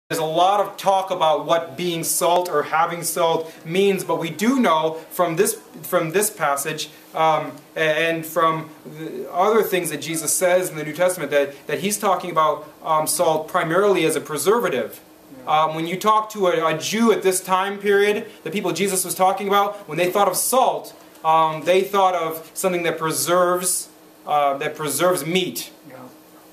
There's a lot of talk about what being salt or having salt means, but we do know from this passage and from the other things that Jesus says in the New Testament that he's talking about salt primarily as a preservative. When you talk to a Jew at this time period, the people Jesus was talking about, when they thought of salt, they thought of something that preserves meat.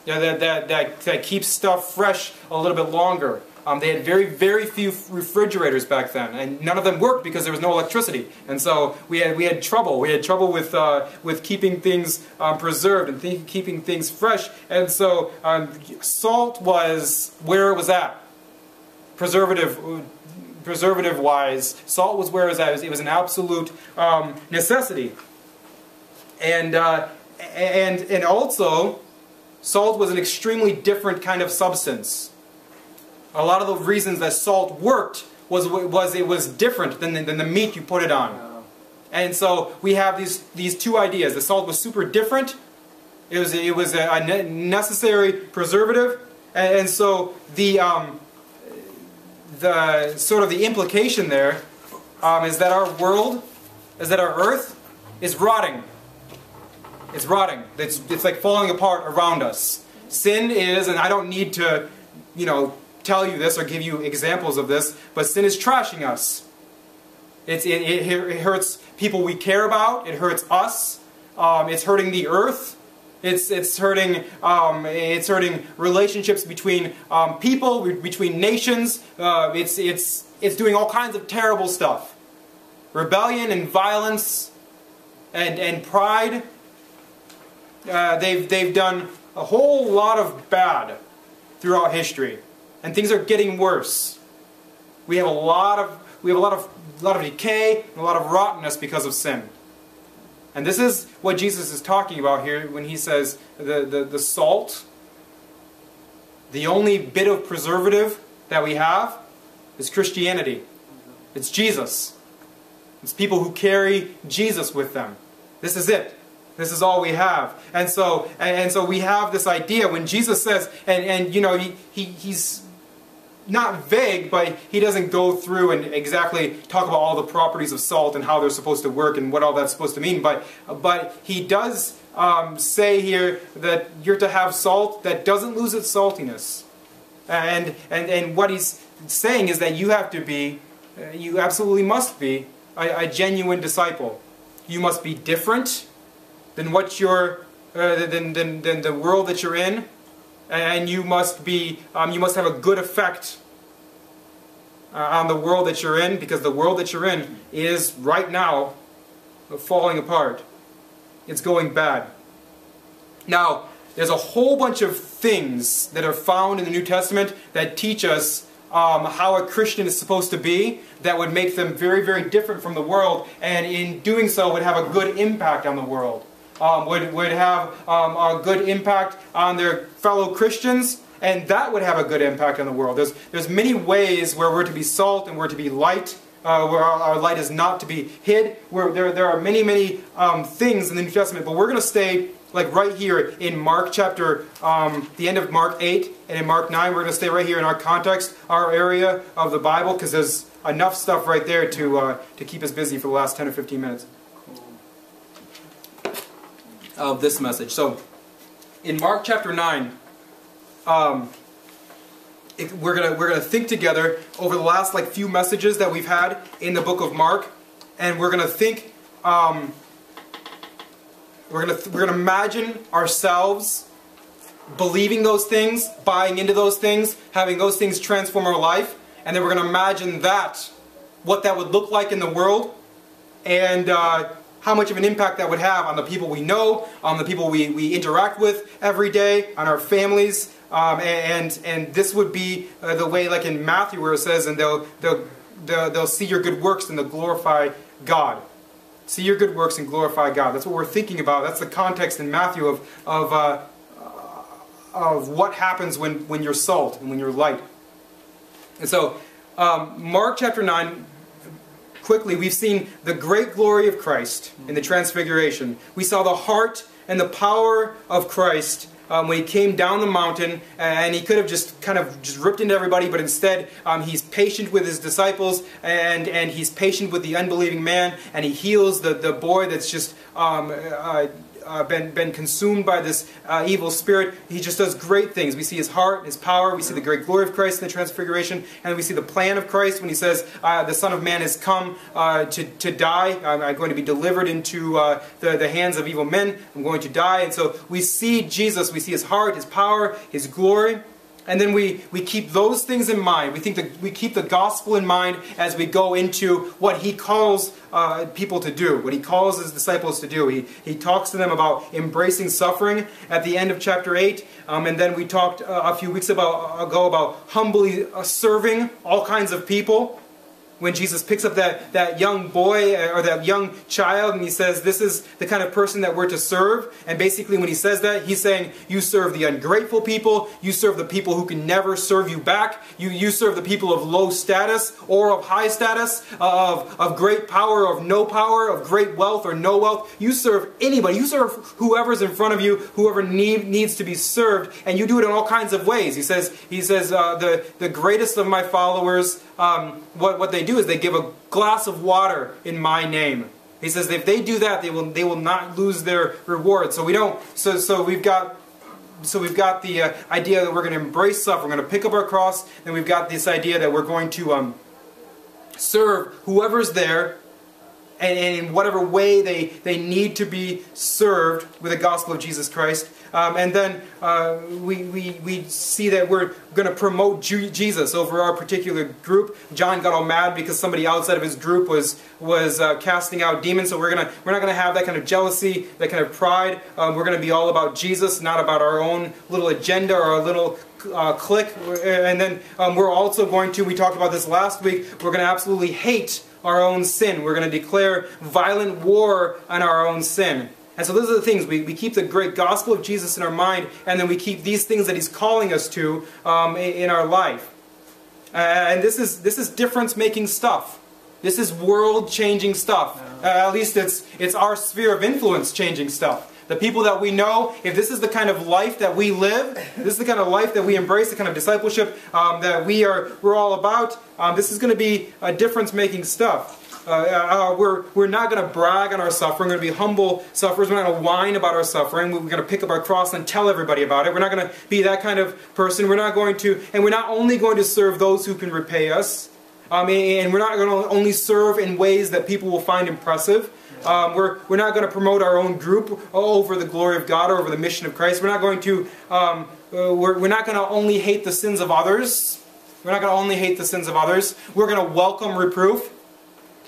Yeah, that keeps stuff fresh a little bit longer. They had very, very few refrigerators back then, and none of them worked because there was no electricity. And so we had trouble. We had trouble with keeping things preserved and keeping things fresh. And so salt was where it was at. Preservative-wise, salt was where it was at. It was an absolute necessity. And also, salt was an extremely different kind of substance. A lot of the reasons that salt worked was it was different than the meat you put it on. And so we have these two ideas. The salt was super different. It was a necessary preservative, and so the sort of the implication there is that our world, is that our earth is rotting. It's rotting. It's like falling apart around us. Sin is, and I don't need to, tell you this or give you examples of this, but sin is trashing us. It hurts people we care about. It hurts us. It's hurting the earth. It's hurting relationships between people, between nations. It's doing all kinds of terrible stuff. Rebellion and violence and pride. They've done a whole lot of bad throughout history, and things are getting worse. We have a lot of decay and a lot of rottenness because of sin. And this is what Jesus is talking about here when he says the salt, the only bit of preservative that we have is Christianity. It's Jesus. It's people who carry Jesus with them. This is it. This is all we have. And so we have this idea when Jesus says, he's not vague, but he doesn't go through and exactly talk about all the properties of salt and how they're supposed to work and what all that's supposed to mean. But he does say here that you're to have salt that doesn't lose its saltiness. And what he's saying is that you have to be, you absolutely must be a genuine disciple. You must be different than what you're, than the world that you're in, and you must be, you must have a good effect on the world that you're in, because the world that you're in is right now falling apart. It's going bad. Now, there's a whole bunch of things that are found in the New Testament that teach us how a Christian is supposed to be, that would make them very, very different from the world, and in doing so would have a good impact on the world. Would have a good impact on their fellow Christians, and that would have a good impact on the world. There's many ways where we're to be salt and we're to be light, where our light is not to be hid. There are many, many things in the New Testament, but we're going to stay like right here in Mark chapter, the end of Mark 8 and in Mark 9. We're going to stay right here in our context, our area of the Bible, because there's enough stuff right there to keep us busy for the last 10 or 15 minutes of this message. So, in Mark chapter 9, we're gonna think together over the last few messages that we've had in the book of Mark, and we're gonna think. We're gonna imagine ourselves believing those things, buying into those things, having those things transform our life, and then we're gonna imagine what that would look like in the world, and how much of an impact that would have on the people we know, on the people we interact with every day, on our families, and this would be the way, like in Matthew, where it says, and they'll see your good works and they'll glorify God. See your good works and glorify God. That's what we're thinking about. That's the context in Matthew of what happens when you're salt and when you're light. And so, Mark chapter 9. Quickly, we've seen the great glory of Christ in the Transfiguration. We saw the heart and the power of Christ when he came down the mountain, and he could have just kind of just ripped into everybody, but instead he's patient with his disciples, and he's patient with the unbelieving man, and he heals the boy that's just been consumed by this evil spirit. He just does great things. We see his heart, his power. We see the great glory of Christ in the Transfiguration, and we see the plan of Christ when he says, "The Son of Man has come to die. I'm going to be delivered into the hands of evil men. I'm going to die." And so we see Jesus. We see his heart, his power, his glory. And then we keep those things in mind. We keep the gospel in mind as we go into what he calls people to do, what he calls his disciples to do. He talks to them about embracing suffering at the end of chapter 8. And then we talked a few weeks ago about humbly serving all kinds of people. When Jesus picks up that young boy or that young child and he says, this is the kind of person that we're to serve. And basically when he says that, he's saying, you serve the ungrateful people, you serve the people who can never serve you back, you serve the people of low status or of high status, of great power or of no power, of great wealth or no wealth. You serve anybody. You serve whoever's in front of you, whoever needs to be served, and you do it in all kinds of ways. He says the greatest of my followers, what they do is they give a glass of water in my name. He says if they do that, they will not lose their reward. So we don't. So we've got the idea that we're going to embrace suffering. We're going to pick up our cross, and we've got this idea that we're going to serve whoever's there, and in whatever way they need to be served with the gospel of Jesus Christ. And then we see that we're going to promote Jesus over our particular group. John got all mad because somebody outside of his group was casting out demons. So we're not going to have that kind of jealousy, that kind of pride. We're going to be all about Jesus, not about our own little agenda or our little clique. And then we're also going to, we talked about this last week, we're going to absolutely hate our own sin. We're going to declare violent war on our own sin. And so those are the things. We keep the great gospel of Jesus in our mind, and then we keep these things that he's calling us to in our life. And this is difference-making stuff. This is world-changing stuff. At least it's our sphere of influence-changing stuff. The people that we know, if this is the kind of life that we live, this is the kind of life that we embrace, the kind of discipleship that we're all about, this is going to be difference-making stuff. We're not going to brag on our suffering. We're going to be humble sufferers. We're not going to whine about our suffering. We're going to pick up our cross and tell everybody about it. We're not going to be that kind of person. We're not going to, and we're not only going to serve those who can repay us, and we're not going to only serve in ways that people will find impressive. We're not going to promote our own group over the glory of God or over the mission of Christ. We're not going to we're not going to only hate the sins of others. We're not going to only hate the sins of others. We're going to welcome reproof.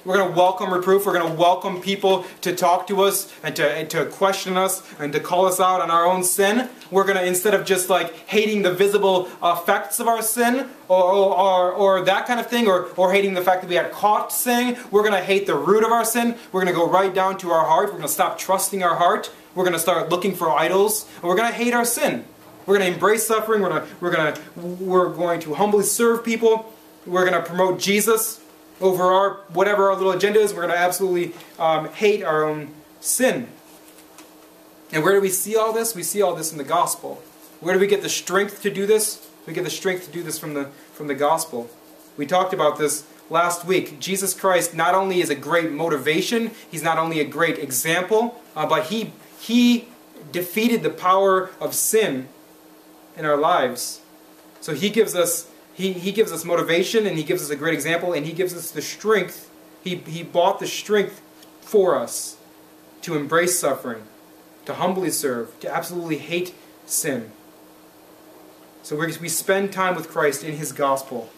We're going to welcome reproof. We're going to welcome people to talk to us and to question us and to call us out on our own sin. We're going to, instead of just like hating the visible effects of our sin or that kind of thing, or hating the fact that we had caught sinning, we're going to hate the root of our sin. We're going to go right down to our heart. We're going to stop trusting our heart. We're going to start looking for idols. And we're going to hate our sin. We're going to embrace suffering. We're going to humbly serve people. We're going to promote Jesus over whatever our little agenda is. We're going to absolutely hate our own sin. And where do we see all this? We see all this in the gospel. Where do we get the strength to do this? We get the strength to do this from the gospel. We talked about this last week. Jesus Christ not only is a great motivation, he's not only a great example, but he defeated the power of sin in our lives. So he gives us He gives us motivation, and he gives us a great example, and he gives us the strength. He bought the strength for us to embrace suffering, to humbly serve, to absolutely hate sin. So we spend time with Christ in his gospel.